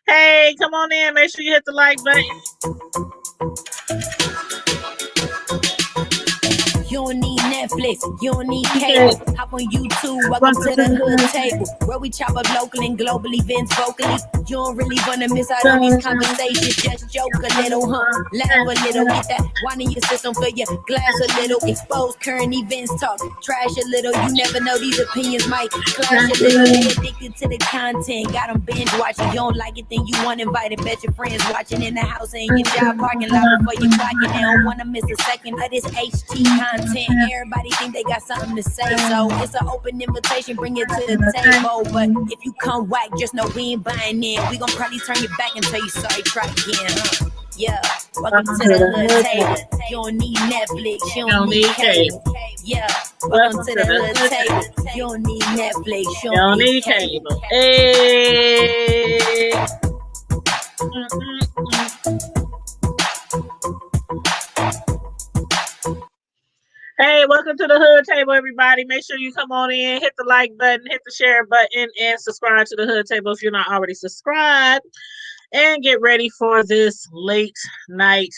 Hey, come on in. Make sure you hit the like button. You don't need Netflix, you don't need cable. Hop on YouTube, welcome to the hood table, where we chop up local and global events vocally. You don't really wanna miss out on these conversations. Just joke a little, laugh a little, get that wine in your system, fill your glass a little. Expose current events, talk trash a little. You never know, these opinions might clash a little. They addicted to the content, got them binge watching. You don't like it, then you want invited. Bet your friends watching in the house and your job parking lot before you clocking. They don't wanna miss a second of this HT content. Everybody think they got something to say, so it's an open invitation, bring it to the table. But if you come whack, just know we ain't buying in. We gon' probably turn you back and tell you sorry, try again. Yeah, welcome to the hood table. You don't need Netflix, you don't need cable. Yeah, welcome to the hood table. You don't need Netflix, you don't need cable. Hey. Hey, welcome to the hood table, everybody. Make sure you come on in, hit the like button, hit the share button, and subscribe to the hood table if you're not already subscribed. And get ready for this late night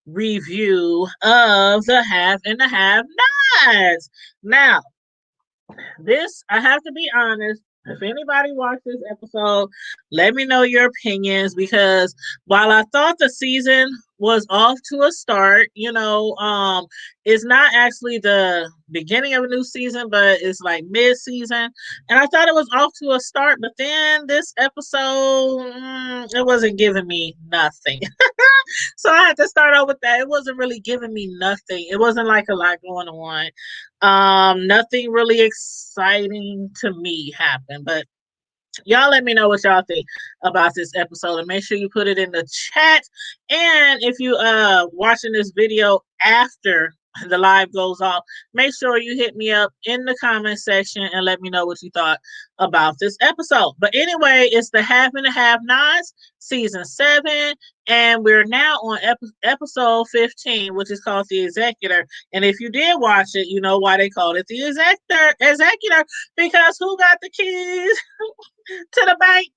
review of the Have and the Have Nots. Now, this, I have to be honest. If anybody watched this episode, let me know your opinions, because while I thought the season was off to a start, it's not actually the beginning of a new season, but it's like mid-season. And I thought it was off to a start, but then this episode, it wasn't giving me nothing. So I had to start out with that. It wasn't really giving me nothing. It wasn't like a lot going on. Nothing really exciting to me happened, but y'all let me know what y'all think about this episode, and make sure you put it in the chat. And if you watching this video after the live goes off, make sure you hit me up in the comment section and let me know what you thought about this episode. But anyway, it's the Have and the Have Nots, season 7, and we're now on episode 15, which is called The Executor. And if you did watch it, you know why they called it The Executor, because who got the keys to the bank?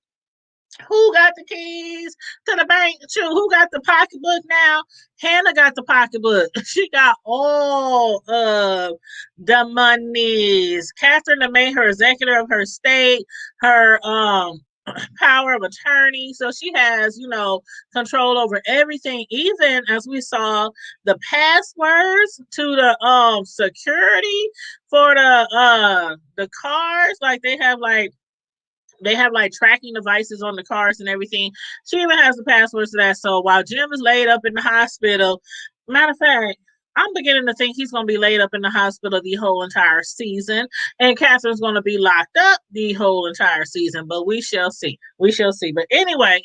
Who got the keys to the bank? Who got the pocketbook now? Hannah got the pocketbook. She got all of the monies. Catherine made her executor of her estate, her power of attorney. So she has, control over everything. Even as we saw the passwords to the security for the cars, like they have tracking devices on the cars and everything. She even has the passwords to that. So while Jim is laid up in the hospital, matter of fact, I'm beginning to think he's going to be laid up in the hospital the whole entire season, and Catherine's going to be locked up the whole entire season. But we shall see. We shall see. But anyway,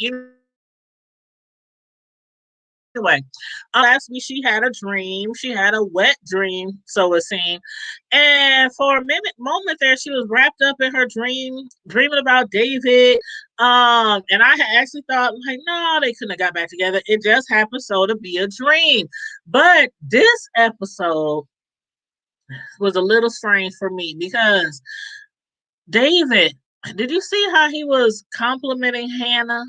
last week she had a dream. She had a wet dream, so it seemed. And for a moment there, she was wrapped up in her dream, dreaming about David. And I had actually thought, like, no, they couldn't have got back together. It just happened so to be a dream. But this episode was a little strange for me, because David, did you see how he was complimenting Hannah?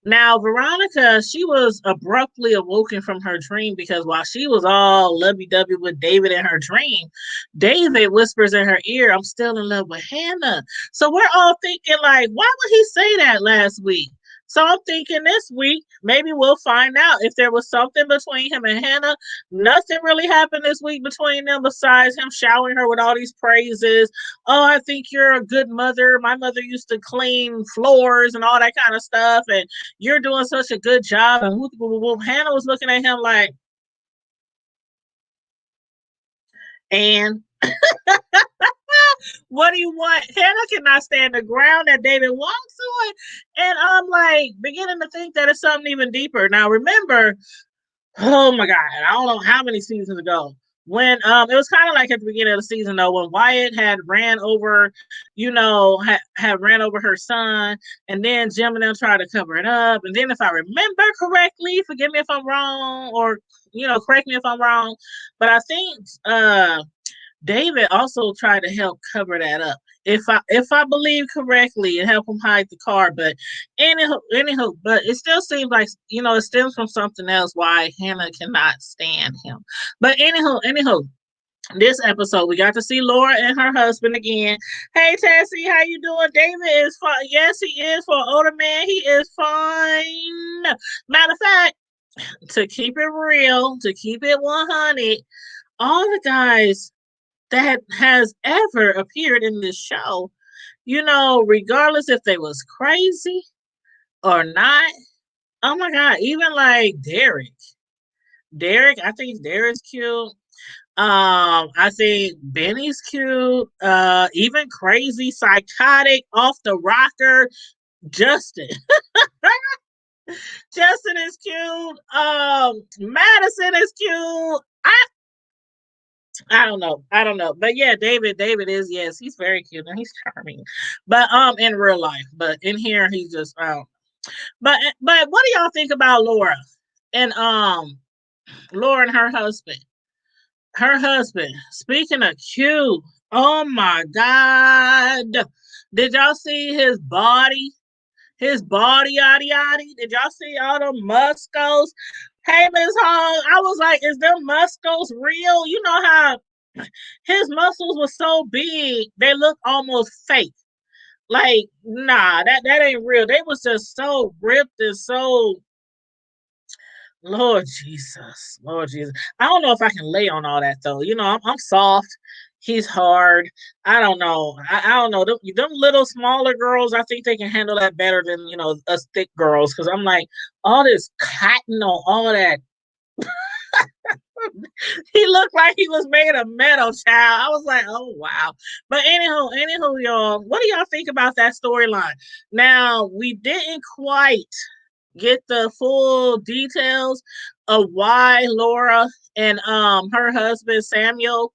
Now, Veronica, she was abruptly awoken from her dream, because while she was all lovey-dovey with David in her dream, David whispers in her ear, "I'm still in love with Hannah." So we're all thinking, like, why would he say that last week? So I'm thinking this week, maybe we'll find out if there was something between him and Hannah. Nothing really happened this week between them besides him showering her with all these praises. "Oh, I think you're a good mother. My mother used to clean floors and all that kind of stuff. And you're doing such a good job." And whoop, whoop, whoop. Hannah was looking at him like, and what do you want? Hannah cannot stand the ground that David walks on. And I'm like beginning to think that it's something even deeper. Now, remember, oh my God, I don't know how many seasons ago, when it was kind of like at the beginning of the season though, when Wyatt had ran over, had ran over her son, and then Jim and them tried to cover it up. And then if I remember correctly, forgive me if I'm wrong, or correct me if I'm wrong, but I think David also tried to help cover that up. if I believe correctly, and help him hide the car. But anyhow, but it still seems like it stems from something else why Hannah cannot stand him. But anyhow, this episode we got to see Laura and her husband again. Hey Tessie, how you doing? David is fine. Yes, he is for an older man. He is fine. Matter of fact, to keep it real, to keep it 100, all the guys that has ever appeared in this show, regardless if they was crazy or not. Oh my god, even like Derek. I think Derek's cute. I think Benny's cute. Even crazy, psychotic, off the rocker, Justin. Justin is cute. Madison is cute. I don't know. I don't know. But yeah, David is, yes, he's very cute and he's charming. But in real life. But in here he's just but what do y'all think about Laura? And Laura and her husband. Her husband. Speaking of cute, oh my god. Did y'all see his body? His body, yaddy yaddy. Did y'all see all the muscles? Hey, Miss Hall, I was like, is them muscles real? You know how his muscles were so big, they look almost fake. Like, nah, that ain't real. They was just so ripped and so Lord Jesus. Lord Jesus. I don't know if I can lay on all that though. I'm soft. He's hard. I don't know. I don't know. Them little smaller girls, I think they can handle that better than, us thick girls. Cause I'm like, all this cotton on all that. He looked like he was made of metal, child. I was like, oh wow. But anywho, y'all, what do y'all think about that storyline? Now, we didn't quite get the full details of why Laura and her husband Samuel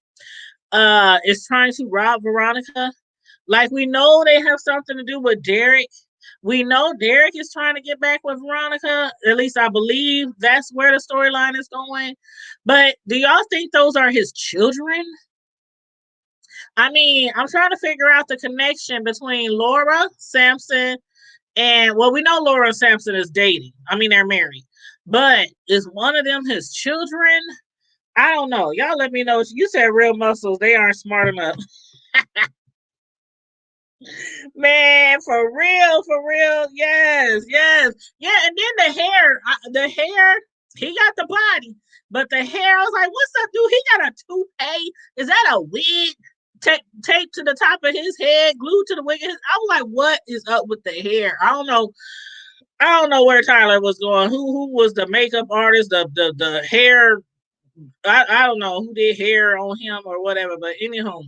is trying to rob Veronica. Like, we know they have something to do with Derek. We know Derek is trying to get back with Veronica. At least I believe that's where the storyline is going. But do y'all think those are his children? I mean, I'm trying to figure out the connection between Laura Sampson and, well, we know Laura and Sampson is dating. I mean, they're married. But is one of them his children? I don't know. Y'all let me know. You said real muscles. They aren't smart enough. Man, for real, for real. Yes, yes. Yeah, and then the hair, he got the body, but the hair, I was like, what's up, dude? He got a toupee. Is that a wig? Taped to the top of his head, glued to the wig. I was like, what is up with the hair? I don't know. I don't know where Tyler was going. Who was the makeup artist? The hair. I don't know who did hair on him or whatever. But anywho,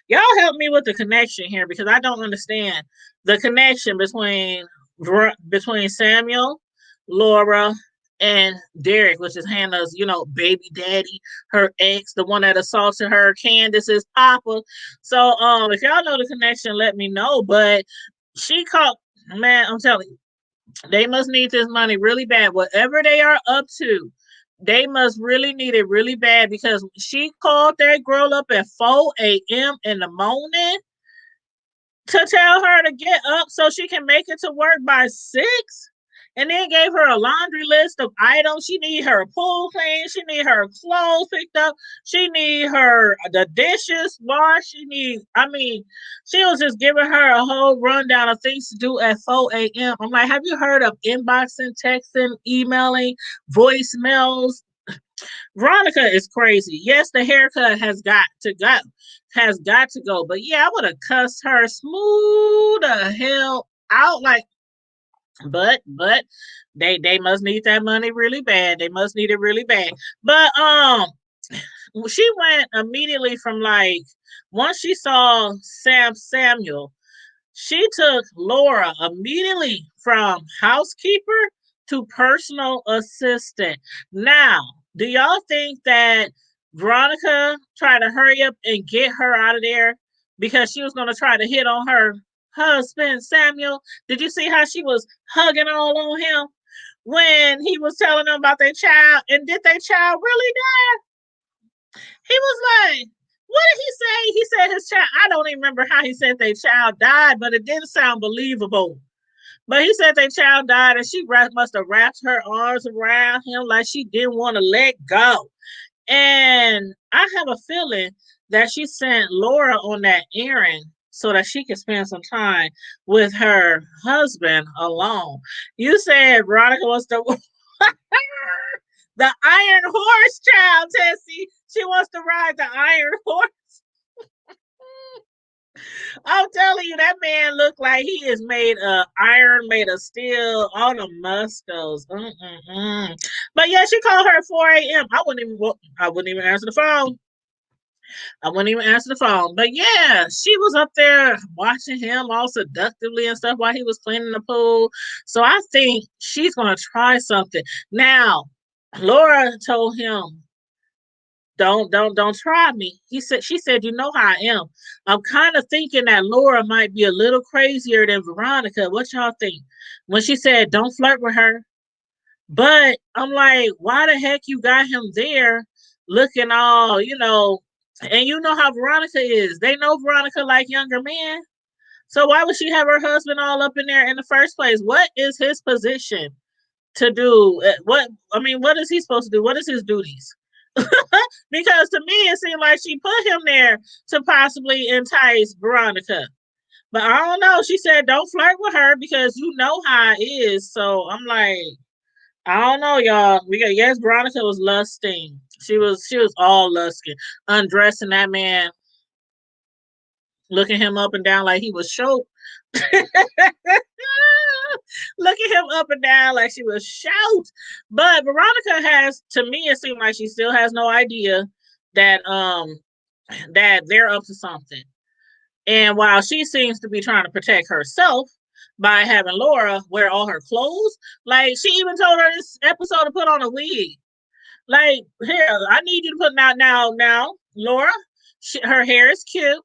y'all help me with the connection here because I don't understand the connection between Samuel, Laura, and Derek, which is Hannah's, baby daddy, her ex, the one that assaulted her, Candice's papa. So, if y'all know the connection, let me know. But she called, man, I'm telling you, they must need this money really bad. Whatever they are up to, they must really need it really bad because she called that girl up at 4 a.m. in the morning to tell her to get up so she can make it to work by 6. And then gave her a laundry list of items. She need her pool clean. She need her clothes picked up. She need the dishes washed. She was just giving her a whole rundown of things to do at 4 a.m. I'm like, have you heard of inboxing, texting, emailing, voicemails? Veronica is crazy. Yes, the haircut has got to go. Has got to go. But yeah, I would have cussed her smooth the hell out. Like, but they must need that money really bad. They must need it really bad. But she went immediately from, like, once she saw Samuel, she took Laura immediately from housekeeper to personal assistant. Now, do y'all think that Veronica tried to hurry up and get her out of there because she was going to try to hit on her husband, Samuel? Did you see how she was hugging all on him when he was telling them about their child? And did their child really die? He was like, What did he say? He said his child. I don't even remember how he said their child died, but it didn't sound believable. But he said their child died, and she must have wrapped her arms around him like she didn't want to let go. And I have a feeling that she sent Laura on that errand so that she could spend some time with her husband alone. You said Veronica was the the iron horse child, Tessie. She wants to ride the iron horse. I'm telling you, that man looked like he is made of iron, made of steel, all the muscles. Mm-mm-mm. But yeah, she called her at 4 a.m. I wouldn't even answer the phone. I wouldn't even answer the phone. But yeah, she was up there watching him all seductively and stuff while he was cleaning the pool. So I think she's gonna try something. Now, Laura told him, don't try me. She said, you know how I am. I'm kind of thinking that Laura might be a little crazier than Veronica. What y'all think? When she said, don't flirt with her. But I'm like, why the heck you got him there looking all, and you know how Veronica is. They know Veronica like younger men. So why would she have her husband all up in there in the first place? What is his position to do? What is he supposed to do? What is his duties? Because to me, it seemed like she put him there to possibly entice Veronica. But I don't know. She said, don't flirt with her because you know how it is. So I'm like, I don't know, y'all. Yes, Veronica was lusting. She was all lusting, undressing that man, looking him up and down like he was show. Looking him up and down like she was shout. But Veronica has, to me, it seemed like she still has no idea that that they're up to something. And while she seems to be trying to protect herself by having Laura wear all her clothes, like she even told her this episode to put on a wig. Like, here, I need you to put now, Laura. Her hair is cute.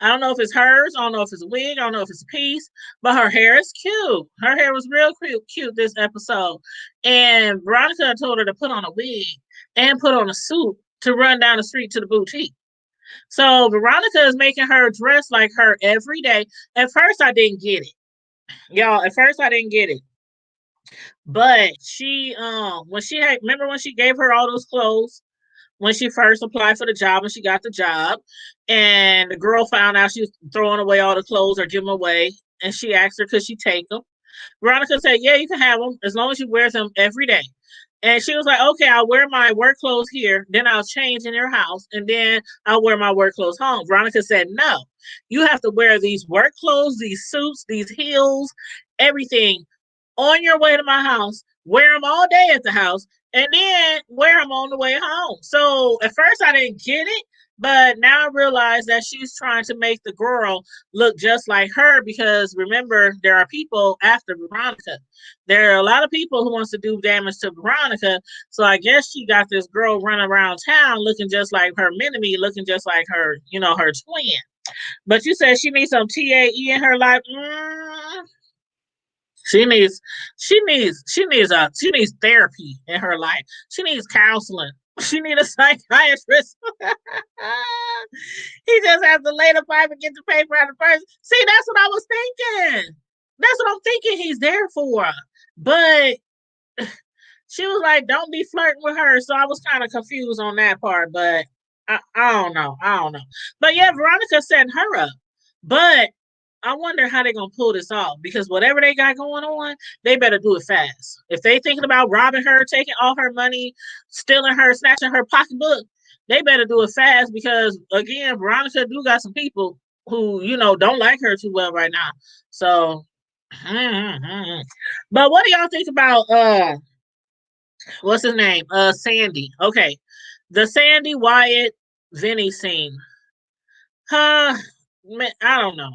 I don't know if it's hers. I don't know if it's a wig. I don't know if it's a piece, but her hair is cute. Her hair was real cute this episode. And Veronica told her to put on a wig and put on a suit to run down the street to the boutique. So Veronica is making her dress like her every day. At first, I didn't get it, y'all. At first, I didn't get it. But when she had, remember when she gave her all those clothes when she first applied for the job and she got the job, and the girl found out she was throwing away all the clothes or giving them away, and she asked her could she take them. Veronica said, "Yeah, you can have them as long as you wear them every day." And she was like, "Okay, I'll wear my work clothes here, then I'll change in your house, and then I'll wear my work clothes home." Veronica said, "No, you have to wear these work clothes, these suits, these heels, everything on your way to my house, wear them all day at the house, and then wear them on the way home." So at first I didn't get it, but now I realize that she's trying to make the girl look just like her because remember, there are people after Veronica. There are a lot of people who wants to do damage to Veronica. So I guess she got this girl running around town looking just like her mini looking just like her, her twin. But you said she needs some TAE in her life. She needs she needs therapy in her life. She needs counseling. She needs a psychiatrist. He just has to lay the pipe and get the paper out of first. See, that's what I was thinking. That's what I'm thinking he's there for. But she was like, don't be flirting with her. So I was kind of confused on that part. But I don't know. I don't know. But yeah, Veronica setting her up. But I wonder how they're gonna pull this off because whatever they got going on, they better do it fast. If they thinking about robbing her, taking all her money, stealing her, snatching her pocketbook, they better do it fast because again, Veronica do got some people who don't like her too well right now. So, but what do y'all think about what's his name? Sandy. Okay, the Sandy Wyatt Vinnie scene. Man, I don't know.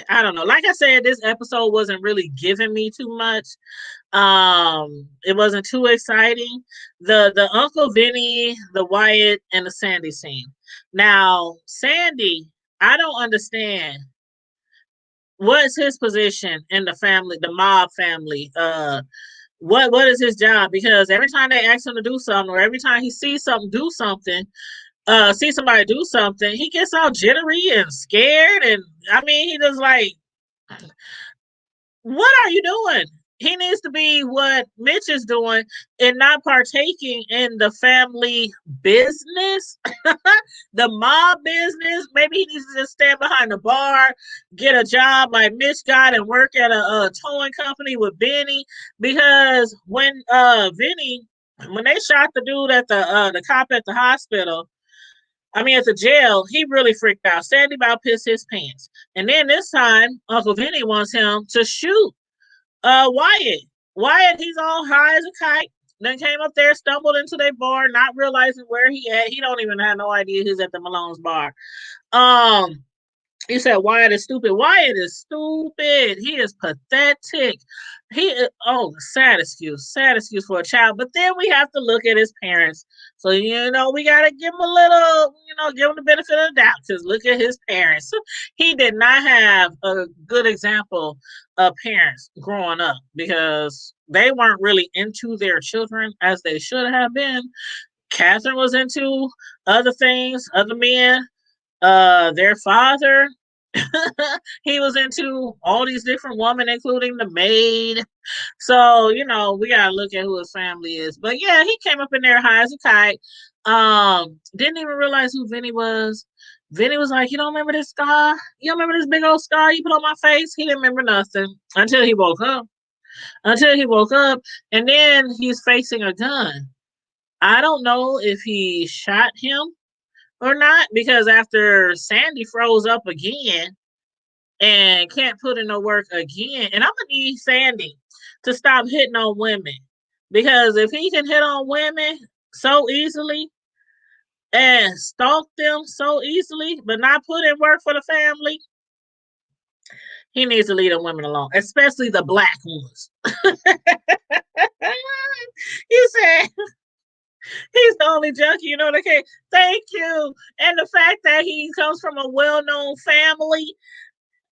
I don't know. Like I said, this episode wasn't really giving me too much. It wasn't too exciting. The Uncle Vinny, the Wyatt, and the Sandy scene. Now, Sandy, I don't understand what's his position in the family, the mob family. What is his job? Because every time they ask him to do something, or every time he sees something, do something, see somebody do something, he gets all jittery and scared, and I mean, he just like, what are you doing? He needs to be what Mitch is doing and not partaking in the family business, the mob business. Maybe he needs to just stand behind the bar, get a job like Mitch got, and work at a towing company with Benny. Because when Vinny, when they shot the dude at the cop at the hospital, I mean, at the jail, he really freaked out. Sandy about pissed his pants. And then this time, Uncle Vinny wants him to shoot Wyatt. Wyatt, he's all high as a kite. Then came up there, stumbled into their bar, not realizing where he at. He don't even have no idea he's at the Malone's bar. Um, you said Wyatt is stupid. Wyatt is stupid. He is pathetic. Sad excuse for a child. But then we have to look at his parents. So we gotta give him a little, give him the benefit of the doubt. Because look at his parents. He did not have a good example of parents growing up because they weren't really into their children as they should have been. Catherine was into other things, other men. Their father, he was into all these different women, including the maid. So, we gotta look at who his family is. But yeah, he came up in there high as a kite. Didn't even realize who Vinny was. Vinny was like, you don't remember this scar? You don't remember this big old scar you put on my face? He didn't remember nothing until he woke up. And then he's facing a gun. I don't know if he shot him or not, because after Sandy froze up again and can't put in no work again, and I'm gonna need Sandy to stop hitting on women, because if he can hit on women so easily and stalk them so easily, but not put in work for the family, he needs to leave the women alone, especially the black ones. You said he's the only junkie, that can. Thank you. And the fact that he comes from a well-known family.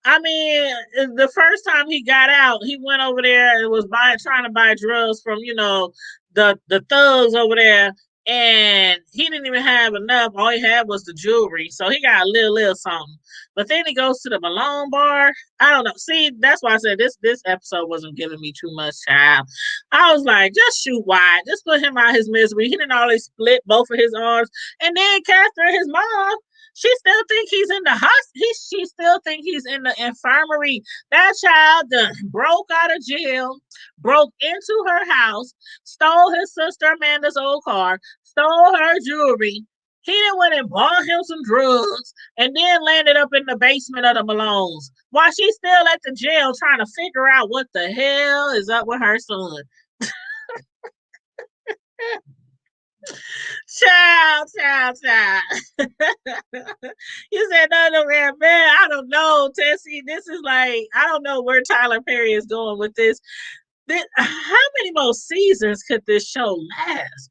I mean, the first time he got out, he went over there and was trying to buy drugs from, the thugs over there, and he didn't even have enough. All he had was the jewelry, so he got a little something. But then he goes to the Malone bar. I don't know. See, that's why I said this episode wasn't giving me too much time. I was like, just shoot Wyatt, just put him out his misery. He didn't already split both of his arms, and then Catherine, his mom. She still think he's in the hospital. She still think he's in the infirmary. That child done broke out of jail, broke into her house, stole his sister Amanda's old car, stole her jewelry. He then went and bought him some drugs and then landed up in the basement of the Malones while she's still at the jail trying to figure out what the hell is up with her son. Child. You said no, man. I don't know, Tessie. This is like, I don't know where Tyler Perry is going with this. How many more seasons could this show last?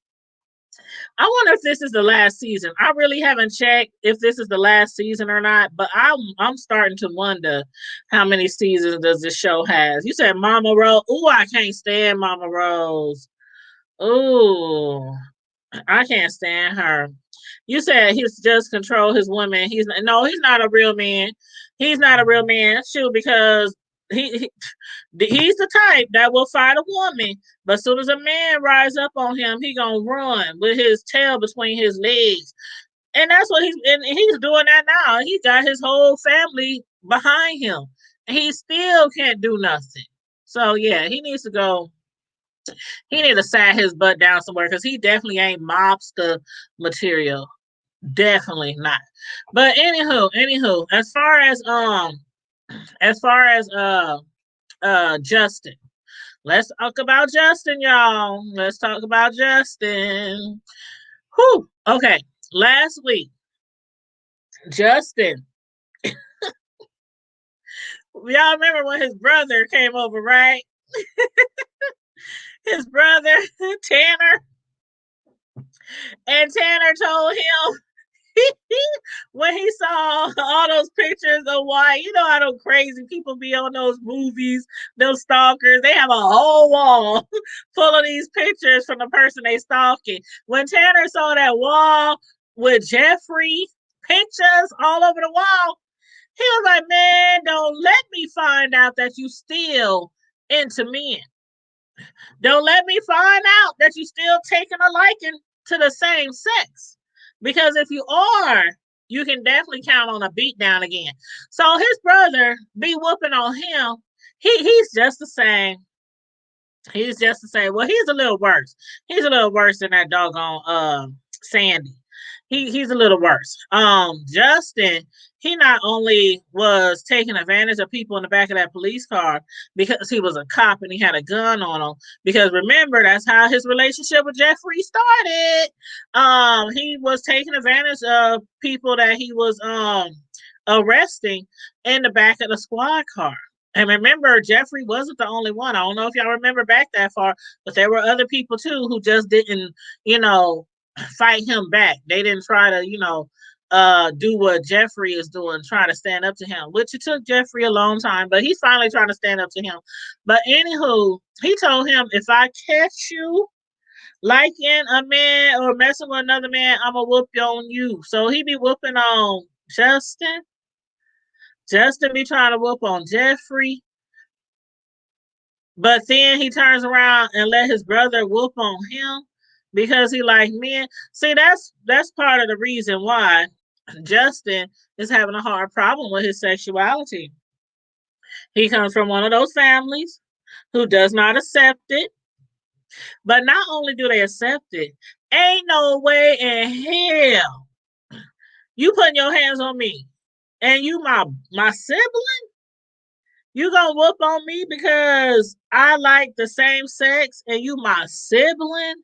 I wonder if this is the last season. I really haven't checked if this is the last season or not, but I'm starting to wonder how many seasons does this show has. You said Mama Rose. Ooh, I can't stand Mama Rose. Ooh, I can't stand her. You said he's just control his woman. He's not a real man. He's not a real man. Shoot, because he's the type that will fight a woman, but as soon as a man rise up on him, he gonna run with his tail between his legs. And that's what he's doing that now. He got his whole family behind him. And he still can't do nothing. So yeah, he needs to go. He need to sat his butt down somewhere because he definitely ain't mobster material. Definitely not. But anywho, as far as Justin. Let's talk about Justin, y'all. Let's talk about Justin. Whew. Okay. Last week, Justin. Y'all remember when his brother came over, right? His brother, Tanner. And Tanner told him when he saw all those pictures of Wyatt, you know how those crazy people be on those movies, those stalkers, they have a whole wall full of these pictures from the person they stalking. When Tanner saw that wall, with Jeffrey pictures all over the wall. He was like, man, don't let me find out that you still into men. Don't let me find out that you still taking a liking to the same sex. Because if you are, you can definitely count on a beat down again. So his brother be whooping on him. He's just the same. He's just the same. Well, he's a little worse. He's a little worse than that doggone Sandy. He's a little worse. Justin, he not only was taking advantage of people in the back of that police car because he was a cop and he had a gun on him. Because remember, that's how his relationship with Jeffrey started. He was taking advantage of people that he was arresting in the back of the squad car. And remember, Jeffrey wasn't the only one. I don't know if y'all remember back that far, but there were other people too who just didn't, you know, fight him back. They didn't try to, do what Jeffrey is doing, try to stand up to him, which it took Jeffrey a long time, but he's finally trying to stand up to him. But anywho, he told him, if I catch you liking a man or messing with another man, I'm gonna whoop you on you. So he be whooping on Justin. Justin be trying to whoop on Jeffrey. But then he turns around and let his brother whoop on him because he like men. See, that's part of the reason why Justin is having a hard problem with his sexuality. He comes from one of those families who does not accept it. But not only do they accept it, ain't no way in hell you putting your hands on me and you my sibling. You gonna whoop on me because I like the same sex and you my sibling?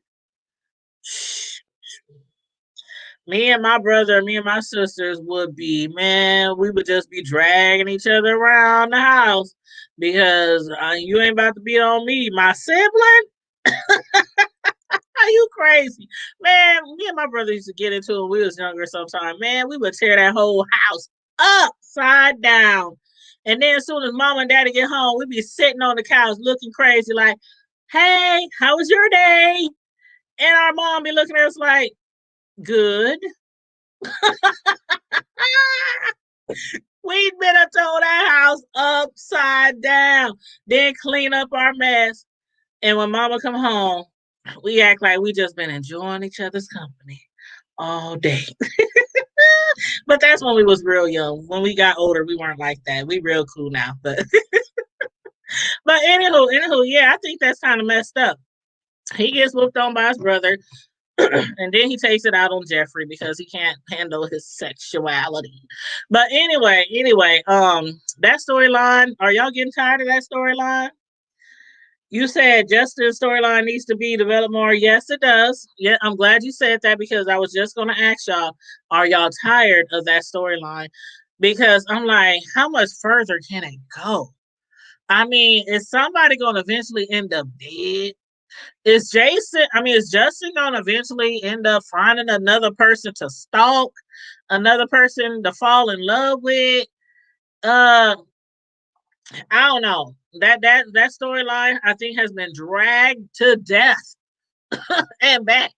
Me and my brother, me and my sisters would be, man, we would just be dragging each other around the house because you ain't about to beat on me. My sibling? Are you crazy? Man, me and my brother used to get into it when we was younger sometimes. Man, we would tear that whole house upside down. And then as soon as mom and daddy get home, we'd be sitting on the couch looking crazy like, hey, how was your day? And our mom be looking at us like, good. We'd been up told that house upside down, then clean up our mess. And when mama come home, we act like we just been enjoying each other's company all day. But that's when we was real young. When we got older, we weren't like that. We real cool now. But anywho, yeah, I think that's kind of messed up. He gets whooped on by his brother, and then he takes it out on Jeffrey because he can't handle his sexuality. But anyway, that storyline. Are y'all getting tired of that storyline? You said Justin's storyline needs to be developed more. Yes, it does. Yeah, I'm glad you said that because I was just going to ask y'all, are y'all tired of that storyline? Because I'm like, how much further can it go? I mean, is somebody going to eventually end up dead? Is Justin going to eventually end up finding another person to stalk, another person to fall in love with? Uh, I don't know. That storyline I think has been dragged to death and back.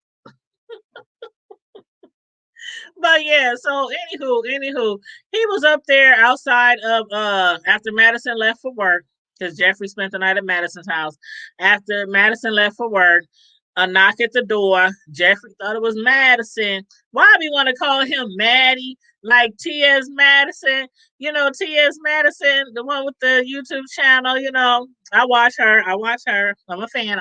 But yeah, so anywho, he was up there outside of after Madison left for work because Jeffrey spent the night at Madison's house. After Madison left for work, a knock at the door. Jeffrey thought it was Madison. Why do you want to call him Maddie? Like T.S. Madison, T.S. Madison, the one with the YouTube channel, I watch her. I'm a fan.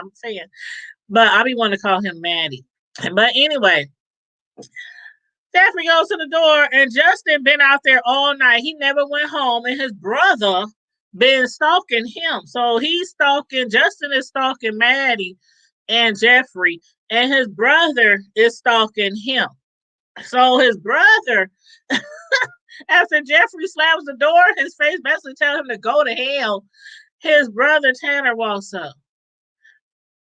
But I be wanting to call him Maddie. But anyway, Jeffrey goes to the door, and Justin been out there all night. He never went home, and his brother been stalking him. So Justin is stalking Maddie and Jeffrey, and his brother is stalking him. So his brother, after Jeffrey slams the door, his face basically tells him to go to hell. His brother Tanner walks up.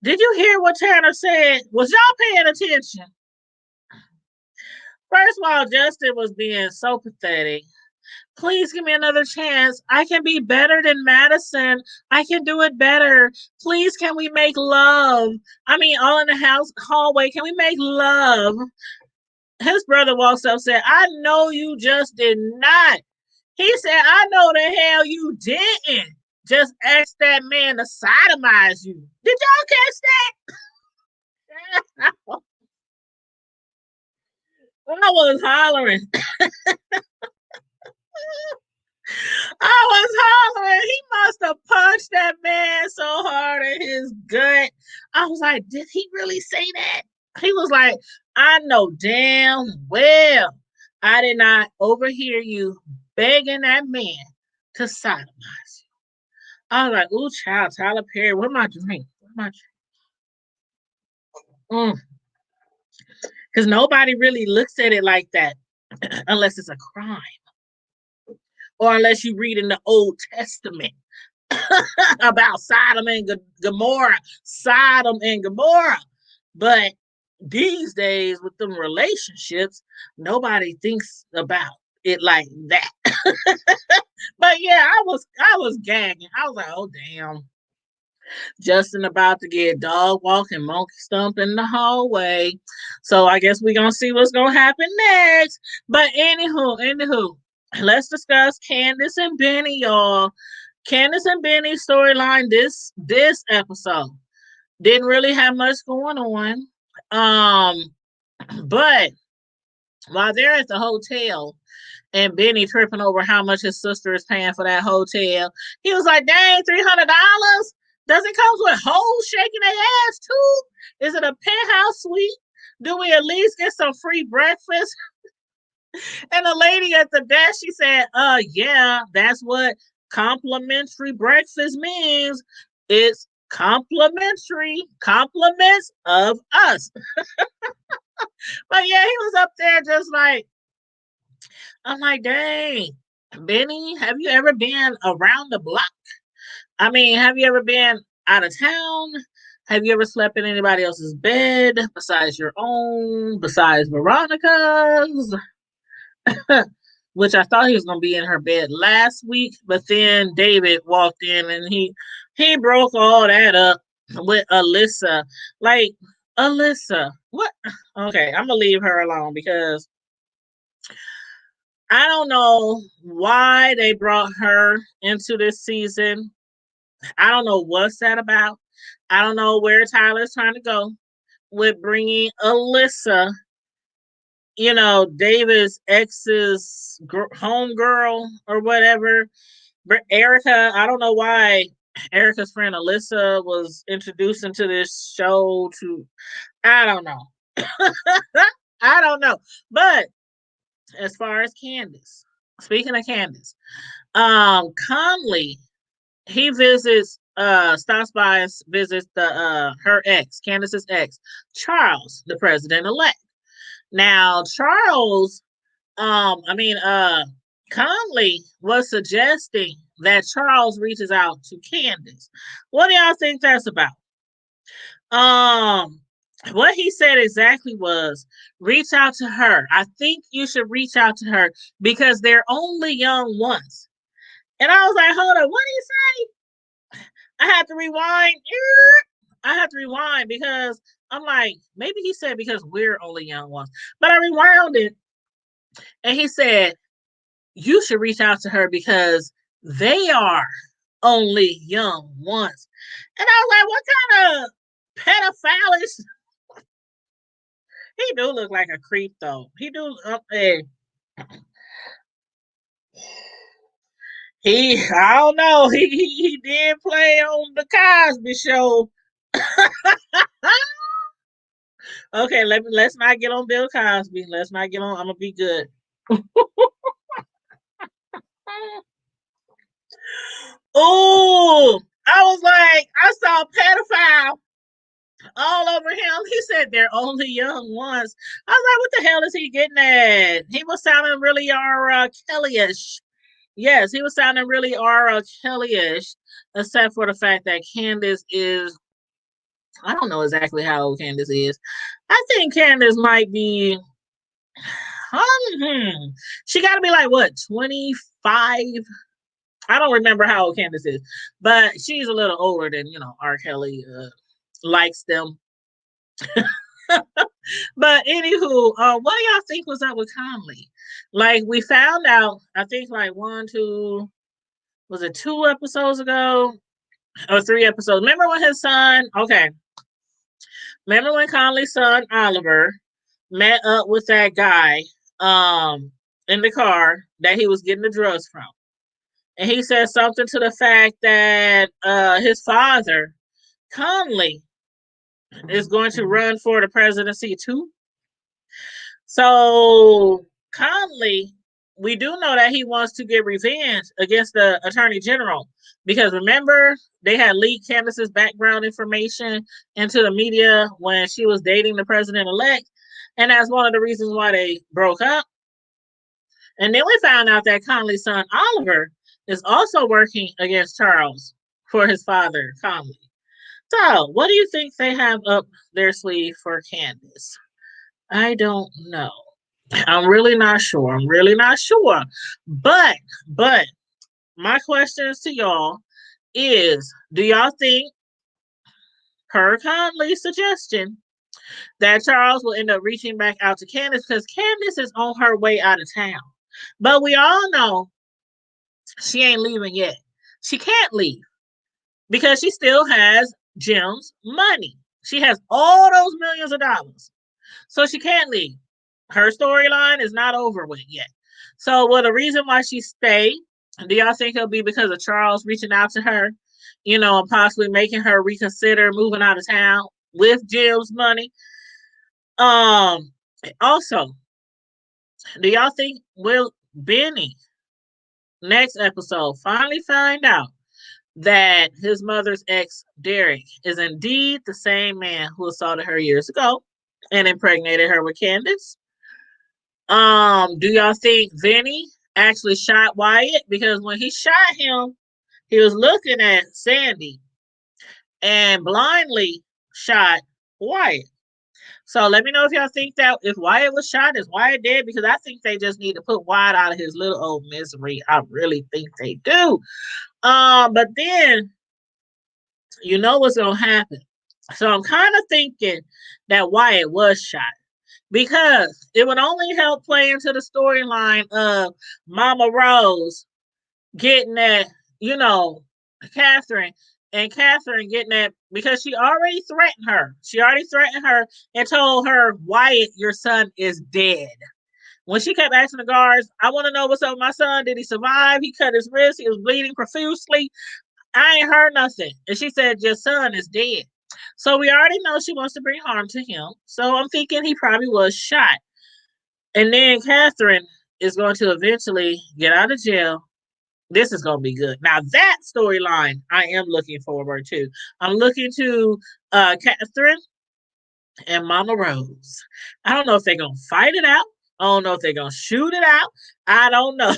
Did you hear what Tanner said? Was y'all paying attention? First of all, Justin was being so pathetic. Please give me another chance. I can be better than Madison. I can do it better. Please, can we make love? I mean, all in the house hallway. Can we make love? His brother walks up and said, I know you just did not. He said, I know the hell you didn't. Just ask that man to sodomize you. Did y'all catch that? I was hollering. I was hollering. He must have punched that man so hard in his gut. I was like, did he really say that? He was like, I know damn well I did not overhear you begging that man to sodomize you. I was like, ooh, child, Tyler Perry, where my drink? Where my drink? Because nobody really looks at it like that unless it's a crime or unless you read in the Old Testament about Sodom and Gomorrah, Sodom and Gomorrah. But these days, with them relationships, nobody thinks about it like that. But yeah, I was gagging. I was like, oh damn. Justin about to get dog walking, monkey stomp in the hallway. So I guess we're gonna see what's gonna happen next. But anywho, let's discuss Candice and Benny, y'all. Candice and Benny's storyline this episode didn't really have much going on. But while they're at the hotel and Benny tripping over how much his sister is paying for that hotel, he was like, dang, $300? Does it come with hoes shaking their ass too? Is it a penthouse suite? Do we at least get some free breakfast? And the lady at the desk, she said, yeah, that's what complimentary breakfast means. It's complimentary, compliments of us. But yeah, he was up there just like, I'm like, dang, Benny, have you ever been around the block? I mean, have you ever been out of town? Have you ever slept in anybody else's bed besides your own, besides Veronica's? Which I thought he was gonna be in her bed last week, but then David walked in and he broke all that up with Alyssa. Like, Alyssa, what? Okay, I'm gonna leave her alone because I don't know why they brought her into this season. I don't know what's that about. I don't know where Tyler's trying to go with bringing Alyssa, David's ex's home girl or whatever. But Erica, I don't know why Erica's friend Alyssa was introduced into this show to, I don't know. I don't know. But as far as Candice, speaking of Candice, Conley, he stops by and visits her ex, Candice's ex, Charles, the president elect. Now, Charles, Conley was suggesting that Charles reaches out to Candice. What do y'all think that's about? Um, what he said exactly was reach out to her. I think you should reach out to her because they're only young once. And I was like, hold on, what did he say? I had to rewind. I had to rewind because I'm like, maybe he said because we're only young ones. But I rewound it and he said, you should reach out to her because they are only young ones. And I was like, what kind of pedophilish? He do look like a creep though. He do I don't know. He did play on the Cosby show. Okay, let's not get on Bill Cosby. Let's not get on. I'm gonna be good. Oh, I was like, I saw pedophile all over him. He said they're only young ones. I was like, what the hell is he getting at? He was sounding really Kelly-ish. Yes, he was sounding really Kelly-ish, except for the fact that Candice is. I don't know exactly how old Candice is. I think Candice might be. She got to be like what 25. I don't remember how old Candice is, but she's a little older than R. Kelly likes them. But anywho, what do y'all think was up with Conley? Like we found out, I think like one, two, was it 2 episodes ago or 3 episodes? Remember when his son? Okay, remember when Conley's son Oliver met up with that guy in the car that he was getting the drugs from, and he said something to the fact that his father Conley is going to run for the presidency too. So Conley, we do know that he wants to get revenge against the attorney general because remember they had leaked Candice's background information into the media when she was dating the president elect, and that's one of the reasons why they broke up. And then we found out that Conley's son Oliver is also working against Charles for his father Conley. So, what do you think they have up their sleeve for Candice? I don't know. I'm really not sure. I'm really not sure. But my questions to y'all is do y'all think per Conley's suggestion that Charles will end up reaching back out to Candice because Candice is on her way out of town. But we all know she ain't leaving yet. She can't leave because she still has Jim's money. She has all those millions of dollars. So she can't leave. Her storyline is not over with yet. So, well, the reason why she stayed, do y'all think it'll be because of Charles reaching out to her, and possibly making her reconsider moving out of town with Jim's money? Um, Also, do y'all think will Benny next episode finally find out that his mother's ex, Derek, is indeed the same man who assaulted her years ago and impregnated her with Candice? Do y'all think Vinnie actually shot Wyatt? Because when he shot him, he was looking at Sandy and blindly shot Wyatt. So let me know if y'all think that if Wyatt was shot, is Wyatt dead? Because I think they just need to put Wyatt out of his little old misery. I really think they do. But then you know what's gonna happen. So I'm kind of thinking that Wyatt was shot because it would only help play into the storyline of Mama Rose getting that, you know, Catherine and Catherine getting that because she already threatened her. She already threatened her and told her, Wyatt, your son is dead. When she kept asking the guards, I want to know what's up with my son. Did he survive? He cut his wrist. He was bleeding profusely. I ain't heard nothing. And she said, your son is dead. So we already know she wants to bring harm to him. So I'm thinking he probably was shot. And then Catherine is going to eventually get out of jail. This is going to be good. Now, that storyline I am looking forward to. I'm looking to Catherine and Mama Rose. I don't know if they're going to fight it out. I don't know if they're going to shoot it out. I don't know.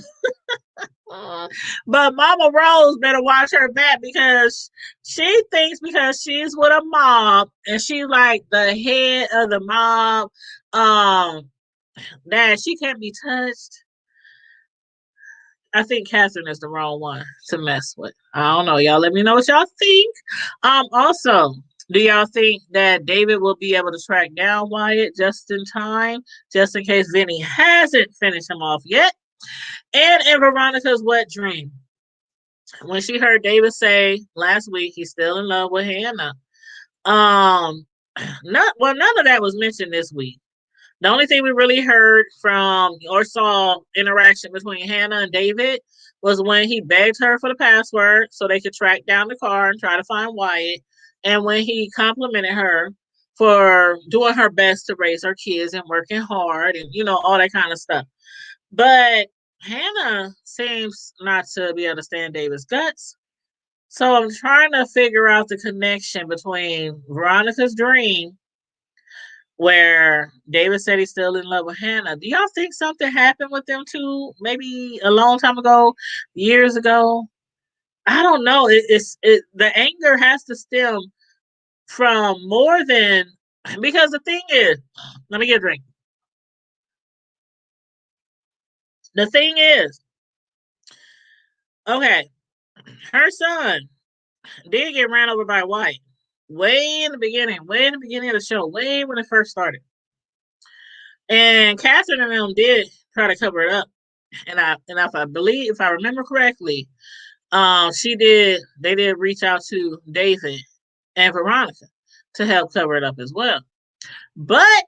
But Mama Rose better watch her back because she thinks because she's with a mob and she's like the head of the mob, that she can't be touched. I think Catherine is the wrong one to mess with. I don't know. Y'all let me know what y'all think. Also, do y'all think that David will be able to track down Wyatt just in time, just in case Vinny hasn't finished him off yet? And in Veronica's wet dream, when she heard David say last week he's still in love with Hannah, um, none of that was mentioned this week. The only thing we really heard from or saw interaction between Hannah and David was when he begged her for the password so they could track down the car and try to find Wyatt, and when he complimented her for doing her best to raise her kids and working hard and all that kind of stuff. But Hannah seems not to be able to stand David's guts. So I'm trying to figure out the connection between Veronica's dream, where David said he's still in love with Hannah. Do y'all think something happened with them two? Maybe a long time ago, years ago. I don't know. The anger has to stem from more than because the thing is, let me get a drink. The thing is, okay, her son did get ran over by White way in the beginning of the show, way when it first started. And Catherine and them did try to cover it up. And if I believe, if I remember correctly, they did reach out to David and Veronica to help cover it up as well. But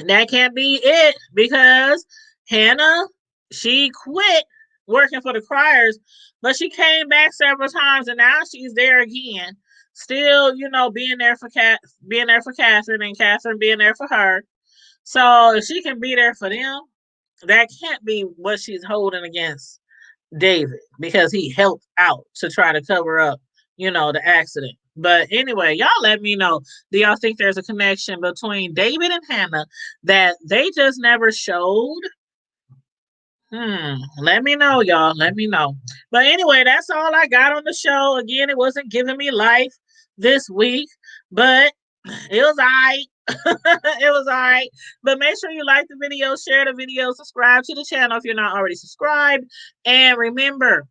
that can't be it because Hannah, she quit working for the Criers, but she came back several times and now she's there again. Still, being there for being there for Catherine and Catherine being there for her. So if she can be there for them, that can't be what she's holding against David because he helped out to try to cover up, the accident. But anyway, y'all let me know. Do y'all think there's a connection between David and Hannah that they just never showed? Let me know, y'all. Let me know. But anyway, that's all I got on the show. Again, it wasn't giving me life this week, but it was alright. It was alright. But make sure you like the video, share the video, subscribe to the channel if you're not already subscribed. And remember,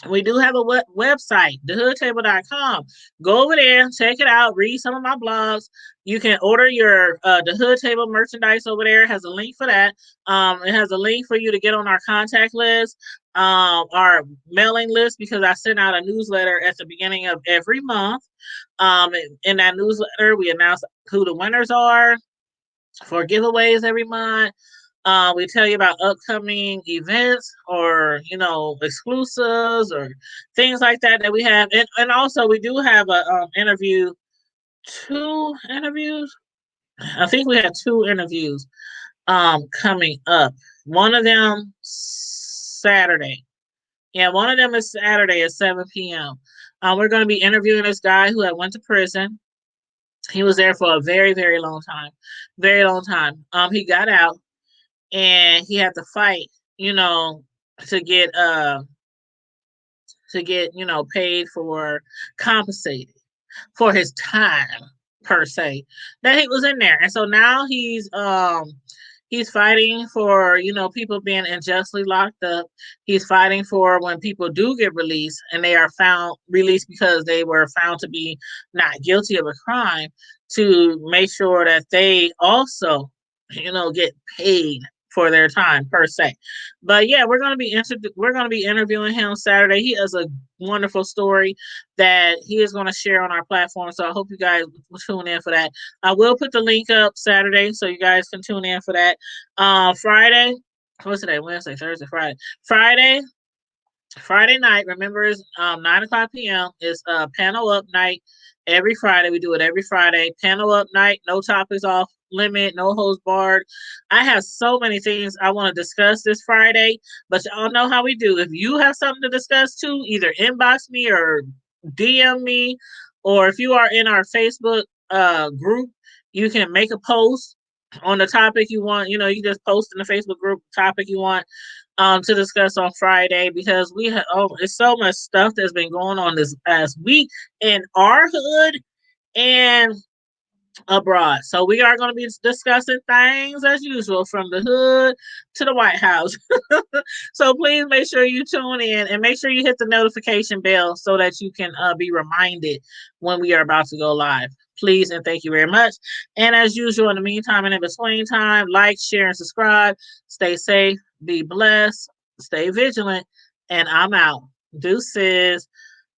we do have a website, thehoodtable.com. Go over there, check it out, read some of my blogs. You can order your The Hood Table merchandise over there. It has a link for that. It has a link for you to get on our contact list, our mailing list, because I send out a newsletter at the beginning of every month. In that newsletter, we announce who the winners are for giveaways every month. We tell you about upcoming events or, exclusives or things like that we have. And also we do have a two interviews. I think we have two interviews coming up. One of them Saturday. Yeah, one of them is Saturday at 7 p.m. We're going to be interviewing this guy who had went to prison. He was there for a very, very long time. Very long time. He got out and he had to fight, to get paid for compensated for his time per se that he was in there. And so now he's fighting for, people being unjustly locked up. He's fighting for when people do get released and they are found released because they were found to be not guilty of a crime, to make sure that they also, get paid for their time per se. But yeah, we're gonna be interviewing him Saturday. He has a wonderful story that he is going to share on our platform. So I hope you guys will tune in for that. I will put the link up Saturday so you guys can tune in for that. Friday, what's today? Wednesday, Thursday, Friday. Friday night, remember, is 9 o'clock p.m. is panel up night every Friday. We do it every Friday. Panel up night, no topics off limit, no holds barred. I have so many things I want to discuss this Friday, but y'all know how we do. If you have something to discuss too, either inbox me or DM me, or if you are in our Facebook group, you can make a post on the topic you want. You just post in the Facebook group topic you want to discuss on Friday, because we have it's so much stuff that's been going on this past week in our hood and abroad. So we are going to be discussing things as usual from the hood to the White House. So please make sure you tune in and make sure you hit the notification bell so that you can be reminded when we are about to go live. Please and thank you very much. And as usual, in the meantime and in between time, like, share, and subscribe. Stay safe, be blessed, stay vigilant, and I'm out. Deuces.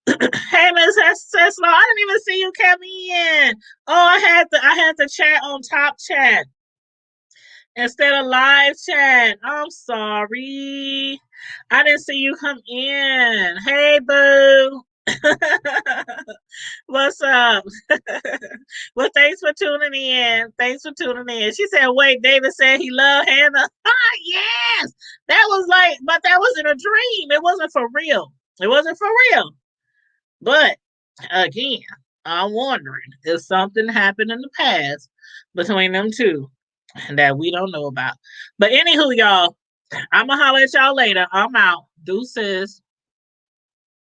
Hey, Miss Ceslo, I didn't even see you come in. Oh, I had the chat on top chat instead of live chat. I'm sorry. I didn't see you come in. Hey, boo. What's up? Well, thanks for tuning in. Thanks for tuning in. She said, wait, David said he loved Hannah. Yes. But that wasn't a dream. It wasn't for real. It wasn't for real. But again, I'm wondering if something happened in the past between them two that we don't know about. But anywho, y'all, I'm going to holler at y'all later. I'm out. Deuces.